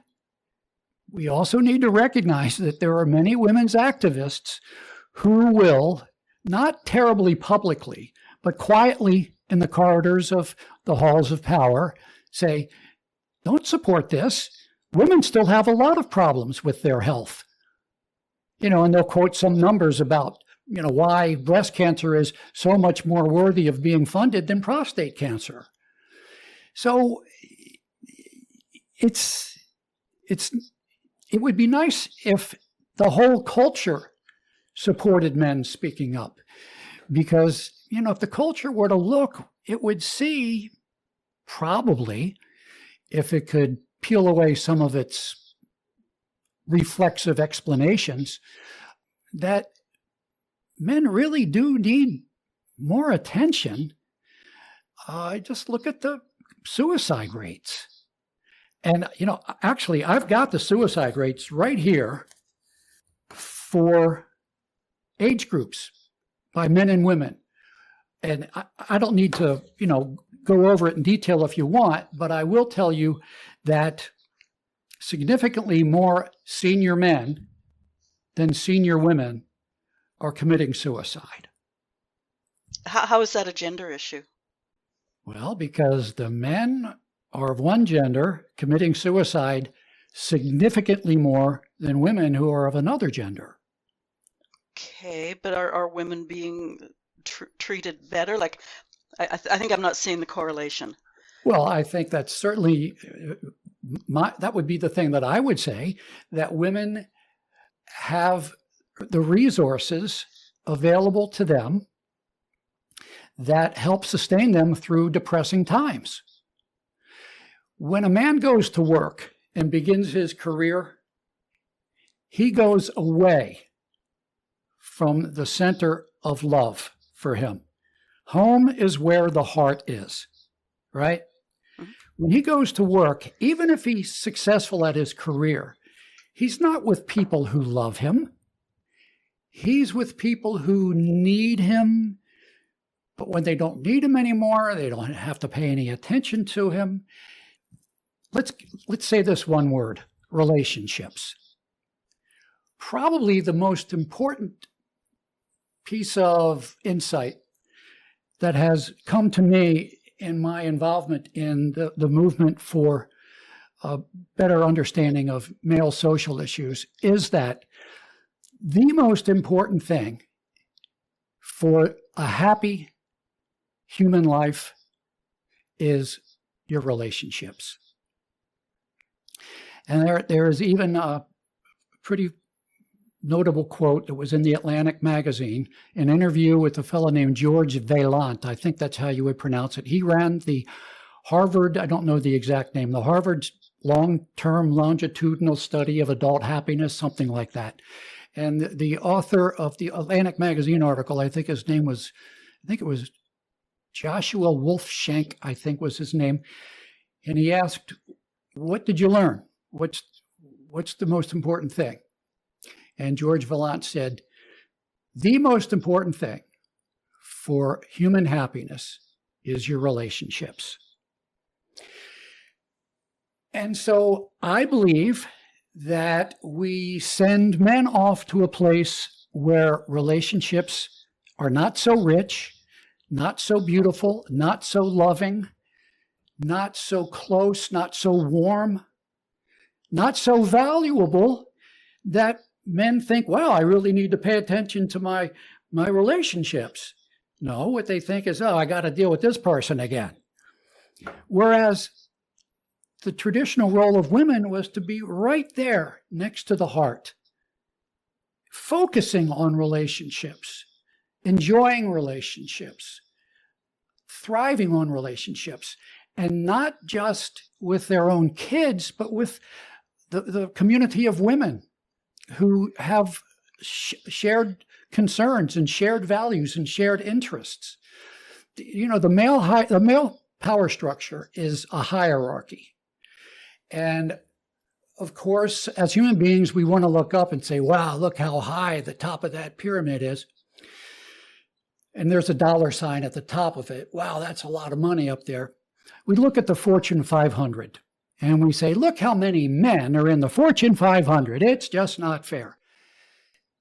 we also need to recognize that there are many women's activists who will, not terribly publicly, but quietly in the corridors of the halls of power, say, don't support this. Women still have a lot of problems with their health. And they'll quote some numbers about, why breast cancer is so much more worthy of being funded than prostate cancer. So it would be nice if the whole culture supported men speaking up, because, if the culture were to look, it would see probably, if it could peel away some of its reflexive explanations, that men really do need more attention. Just look at the suicide rates. And, actually, I've got the suicide rates right here for age groups by men and women. And I don't need to, go over it in detail if you want, but I will tell you that significantly more senior men than senior women are committing suicide. How is that a gender issue? Well, because the men are of one gender committing suicide significantly more than women who are of another gender. Okay, but are women being treated better? Like, I think I'm not seeing the correlation. Well, I think that's certainly that would be the thing that I would say, that women have the resources available to them that help sustain them through depressing times. When a man goes to work and begins his career, he goes away from the center of love for him. Home is where the heart is, right? Mm-hmm. When he goes to work, even if he's successful at his career, he's not with people who love him. He's with people who need him, but when they don't need him anymore, they don't have to pay any attention to him. Let's say this one word, relationships. Probably the most important piece of insight that has come to me in my involvement in the movement for a better understanding of male social issues is that the most important thing for a happy human life is your relationships. And there is even a pretty notable quote that was in the Atlantic magazine, an interview with a fellow named George Vaillant. I think that's how you would pronounce it. He ran the Harvard, I don't know the exact name, the Harvard long-term longitudinal study of adult happiness, something like that. And the author of the Atlantic magazine article, I think it was Joshua Wolfshank, I think was his name. And he asked, what did you learn? What's the most important thing? And George Vaillant said, the most important thing for human happiness is your relationships. And so I believe that we send men off to a place where relationships are not so rich, not so beautiful, not so loving, not so close, not so warm, not so valuable that men think, wow, I really need to pay attention to my relationships. No, what they think is, oh, I got to deal with this person again. Whereas the traditional role of women was to be right there next to the heart, focusing on relationships, enjoying relationships, thriving on relationships, and not just with their own kids, but with the community of women who have shared concerns and shared values and shared interests. You know, the male power structure is a hierarchy. And of course, as human beings, we want to look up and say, wow, look how high the top of that pyramid is. And there's a dollar sign at the top of it. Wow, that's a lot of money up there. We look at the Fortune 500 and we say, look how many men are in the Fortune 500. It's just not fair.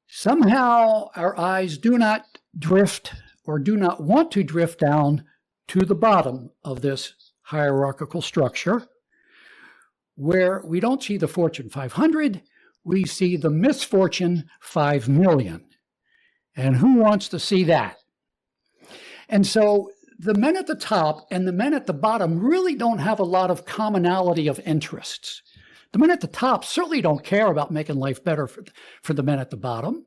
Somehow our eyes do not drift or do not want to drift down to the bottom of this hierarchical structure, where we don't see the Fortune 500, we see the misfortune 5 million. And who wants to see that? And so the men at the top and the men at the bottom really don't have a lot of commonality of interests. The men at the top certainly don't care about making life better for the men at the bottom.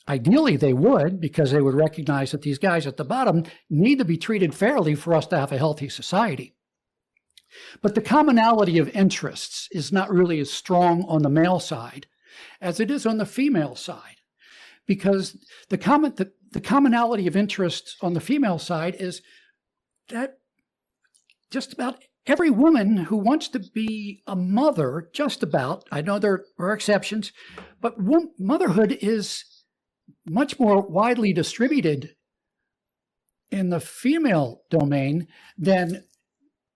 Ideally, they would, because they would recognize that these guys at the bottom need to be treated fairly for us to have a healthy society. But the commonality of interests is not really as strong on the male side as it is on the female side, because the commonality of interests on the female side is that just about every woman who wants to be a mother, just about, I know there are exceptions, but motherhood is much more widely distributed in the female domain than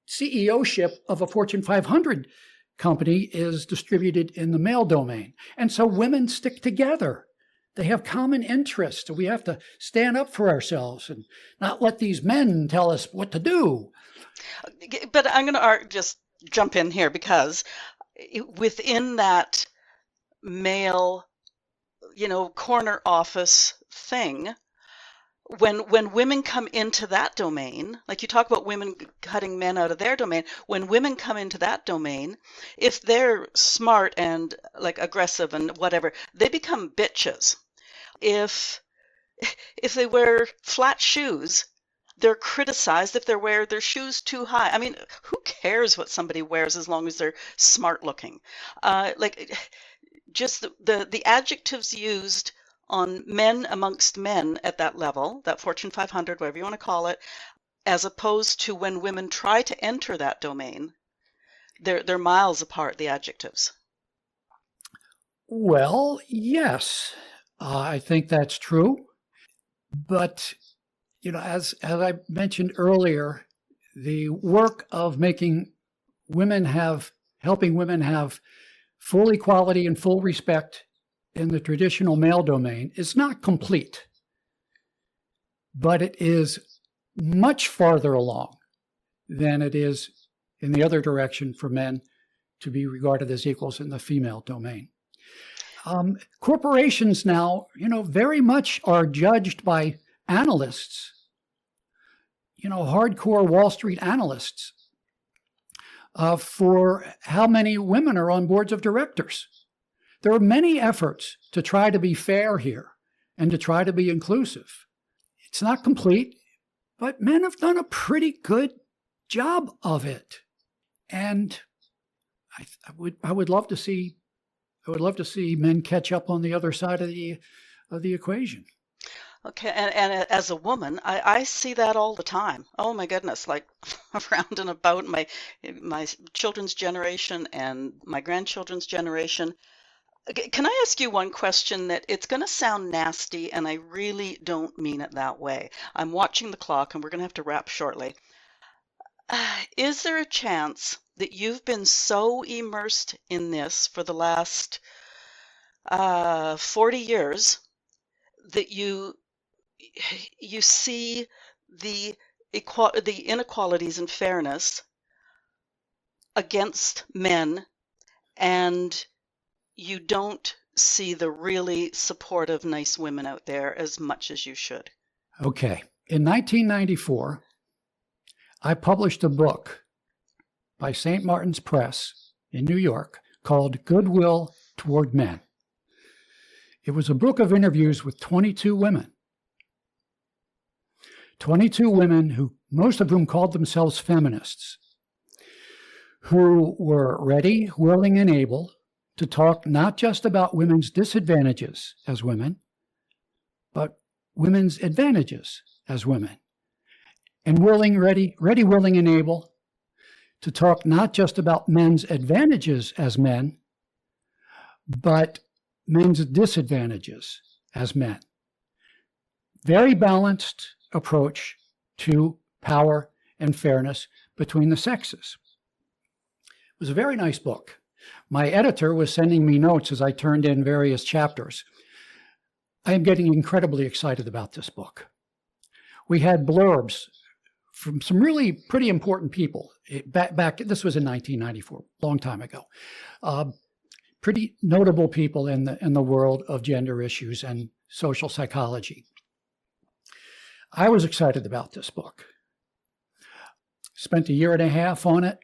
CEO-ship of a Fortune 500 company is distributed in the male domain. And so women stick together. They have common interests. We have to stand up for ourselves and not let these men tell us what to do. But I'm going to just jump in here, because within that male, corner office thing, when women come into that domain, like you talk about women cutting men out of their domain, when women come into that domain, if they're smart and like aggressive and whatever, they become bitches. If they wear flat shoes, they're criticized if they wear their shoes too high. I mean, who cares what somebody wears as long as they're smart looking? Just the adjectives used on men amongst men at that level, that Fortune 500, whatever you want to call it, as opposed to when women try to enter that domain, they're miles apart, the adjectives. Well, yes, I think that's true. But, as I mentioned earlier, the work of helping women have full equality and full respect in the traditional male domain is not complete, but it is much farther along than it is in the other direction for men to be regarded as equals in the female domain. Corporations now, very much are judged by analysts, hardcore Wall Street analysts, for how many women are on boards of directors. There are many efforts to try to be fair here and to try to be inclusive. It's not complete, but men have done a pretty good job of it. And I would love to see men catch up on the other side of the equation. Okay, and as a woman, I see that all the time. Oh my goodness, like around and about my children's generation and my grandchildren's generation. Can I ask you one question that it's going to sound nasty, and I really don't mean it that way. I'm watching the clock, and we're going to have to wrap shortly. Is there a chance that you've been so immersed in this for the last 40 years that you see the inequalities and fairness against men, and you don't see the really supportive, nice women out there as much as you should. Okay. In 1994, I published a book by St. Martin's Press in New York called Goodwill Toward Men. It was a book of interviews with 22 women. 22 women who, most of whom called themselves feminists, who were ready, willing, and able to talk not just about women's disadvantages as women, but women's advantages as women. And ready, willing, and able to talk not just about men's advantages as men, but men's disadvantages as men. Very balanced approach to power and fairness between the sexes. It was a very nice book. My editor was sending me notes as I turned in various chapters. I am getting incredibly excited about this book. We had blurbs from some really pretty important people. Back this was in 1994, a long time ago. Pretty notable people in the world of gender issues and social psychology. I was excited about this book. Spent a year and a half on it.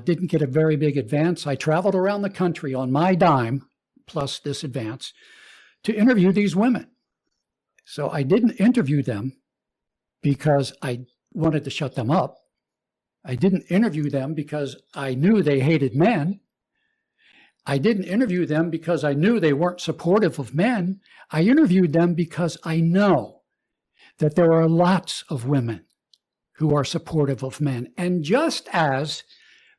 Didn't get a very big advance. I traveled around the country on my dime, plus this advance, to interview these women. So I didn't interview them because I wanted to shut them up. I didn't interview them because I knew they hated men. I didn't interview them because I knew they weren't supportive of men. I interviewed them because I know that there are lots of women who are supportive of men. And just as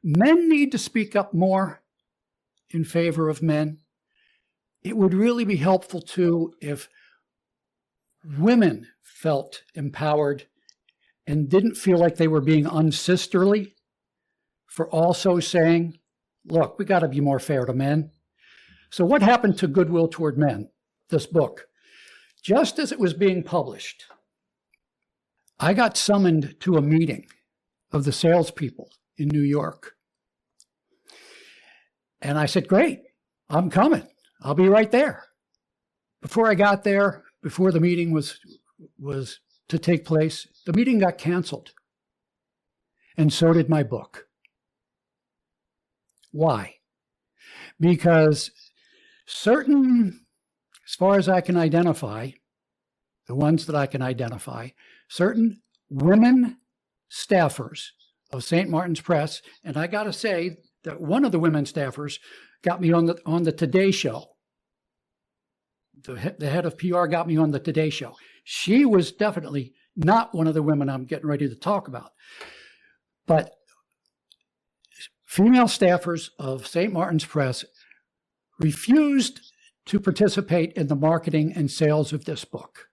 men need to speak up more in favor of men, it would really be helpful too if women felt empowered and didn't feel like they were being unsisterly for also saying, look, we got to be more fair to men. So what happened to Goodwill Toward Men, this book? Just as it was being published, I got summoned to a meeting of the salespeople in New York. And I said, great, I'm coming. I'll be right there. Before I got there, before the meeting was to take place, the meeting got canceled. And so did my book. Why? Because certain, as far as I can identify, the ones that I can identify, certain women staffers of St. Martin's Press, and I got to say that one of the women staffers got me on the Today Show. The head of PR got me on the Today Show. She was definitely not one of the women I'm getting ready to talk about. But female staffers of St. Martin's Press refused to participate in the marketing and sales of this book.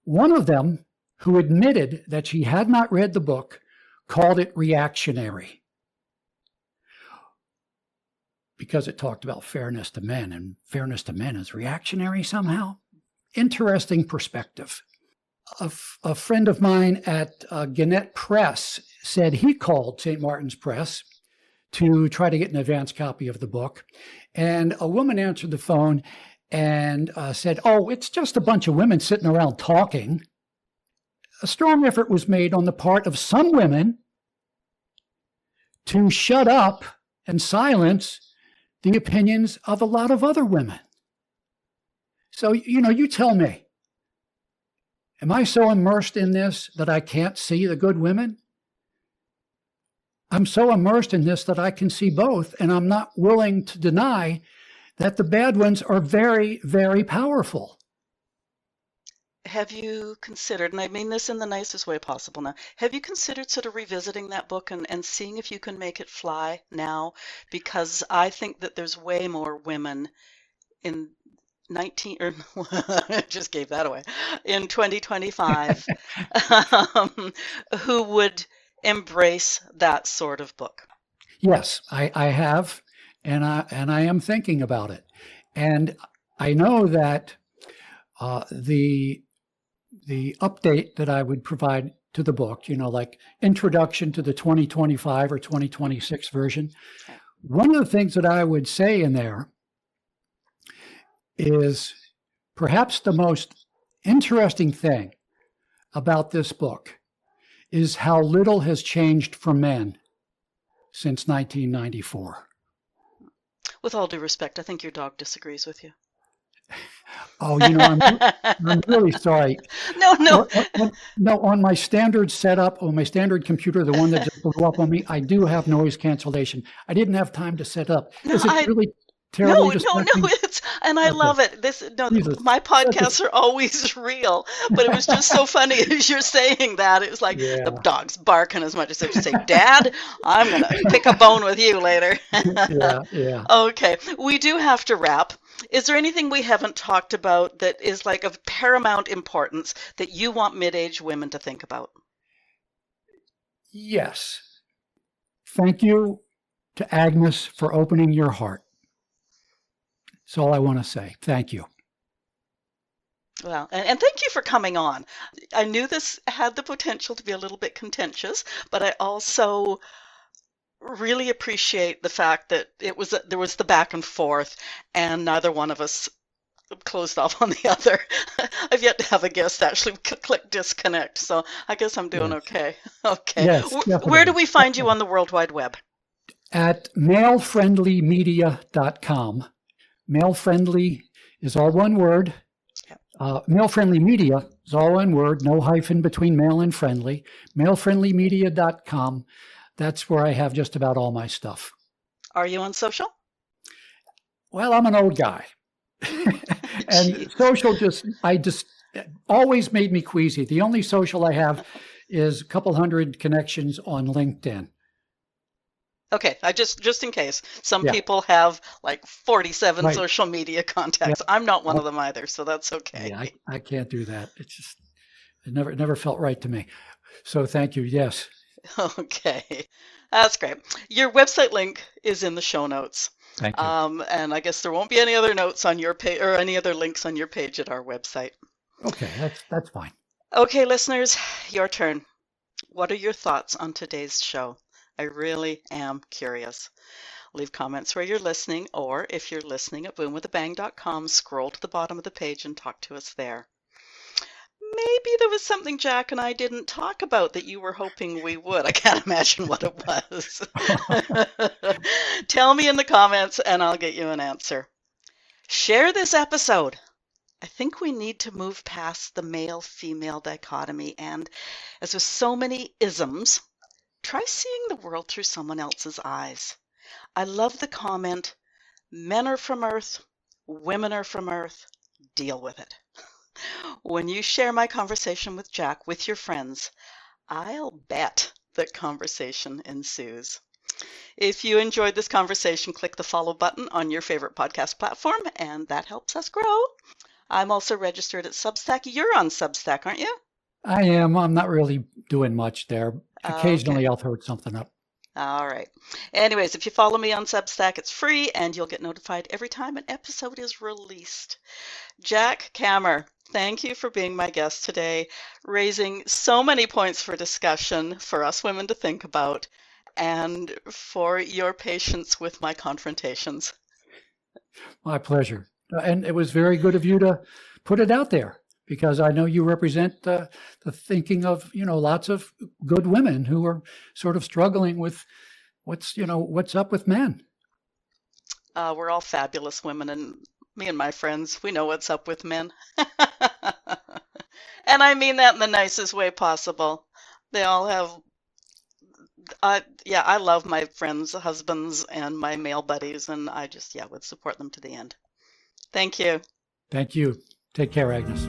One of them, who admitted that she had not read the book, called it reactionary because it talked about fairness to men, and fairness to men is reactionary somehow. Interesting perspective. A friend of mine at Gannett Press said he called St. Martin's Press to try to get an advance copy of the book. And a woman answered the phone and said, oh, it's just a bunch of women sitting around talking. A strong effort was made on the part of some women to shut up and silence the opinions of a lot of other women. So, you tell me, am I so immersed in this that I can't see the good women? I'm so immersed in this that I can see both, and I'm not willing to deny that the bad ones are very, very powerful. Have you considered, and I mean this in the nicest way possible now, have you considered sort of revisiting that book and seeing if you can make it fly now? Because I think that there's way more women in I just gave that away, in 2025 who would embrace that sort of book? Yes, I have, and I am thinking about it. And I know that the update that I would provide to the book, like introduction to the 2025 or 2026 version, one of the things that I would say in there is perhaps the most interesting thing about this book is how little has changed for men since 1994. With all due respect, I think your dog disagrees with you. Oh, I'm really sorry. No. No, on my standard setup, on my standard computer, the one that just blew up on me, I do have noise cancellation. I didn't have time to set up. Is it really terribly distracting? No, I love it. My podcasts are always real, but it was just so funny as you're saying that. It was like the dog's barking as much as if to say, Dad, I'm going to pick a bone with you later. Yeah. Okay, we do have to wrap. Is there anything we haven't talked about that is like of paramount importance that you want mid-age women to think about? Yes. Thank you to Agnes for opening your heart. That's all I want to say. Thank you. Well, and thank you for coming on. I knew this had the potential to be a little bit contentious, but I also really appreciate the fact that there was the back and forth, and neither one of us closed off on the other. I've yet to have a guest actually click disconnect, so I guess I'm doing okay. Okay. Yes, where do we find you on the World Wide Web? At malefriendlymedia.com. Male-friendly is all one word. Male-friendly media is all one word, no hyphen between male and friendly. Malefriendlymedia.com. That's where I have just about all my stuff. Are you on social? Well, I'm an old guy. And social I just always made me queasy. The only social I have is a couple hundred connections on LinkedIn. Okay, I just in case. Some people have like 47 social media contacts. I'm not one of them either, so that's okay. Yeah, I can't do that. It's just it never felt right to me. So thank you. Yes. Okay, that's great. Your website link is in the show notes. Thank you. And I guess there won't be any other notes on your page or any other links on your page at our website. Okay, that's fine. Okay, listeners, your turn. What are your thoughts on today's show? I really am curious. Leave comments where you're listening, or if you're listening at boomwithabang.com, scroll to the bottom of the page and talk to us there. Maybe there was something Jack and I didn't talk about that you were hoping we would. I can't imagine what it was. Tell me in the comments and I'll get you an answer. Share this episode. I think we need to move past the male-female dichotomy, and as with so many isms, try seeing the world through someone else's eyes. I love the comment, men are from Earth, women are from Earth, deal with it. When you share my conversation with Jack with your friends, I'll bet that conversation ensues. If you enjoyed this conversation, click the follow button on your favorite podcast platform, and that helps us grow. I'm also registered at Substack. You're on Substack, aren't you? I am. I'm not really doing much there. Occasionally I'll throw something up. All right. Anyways, if you follow me on Substack, it's free, and you'll get notified every time an episode is released. Jack Kammer, thank you for being my guest today, raising so many points for discussion for us women to think about, and for your patience with my confrontations. My pleasure. And it was very good of you to put it out there, because I know you represent the thinking of, lots of good women who are sort of struggling with what's up with men. We're all fabulous women, and me and my friends, we know what's up with men. And I mean that in the nicest way possible. They all have, I love my friends' husbands and my male buddies, and I just, would support them to the end. Thank you. Thank you. Take care, Agnes.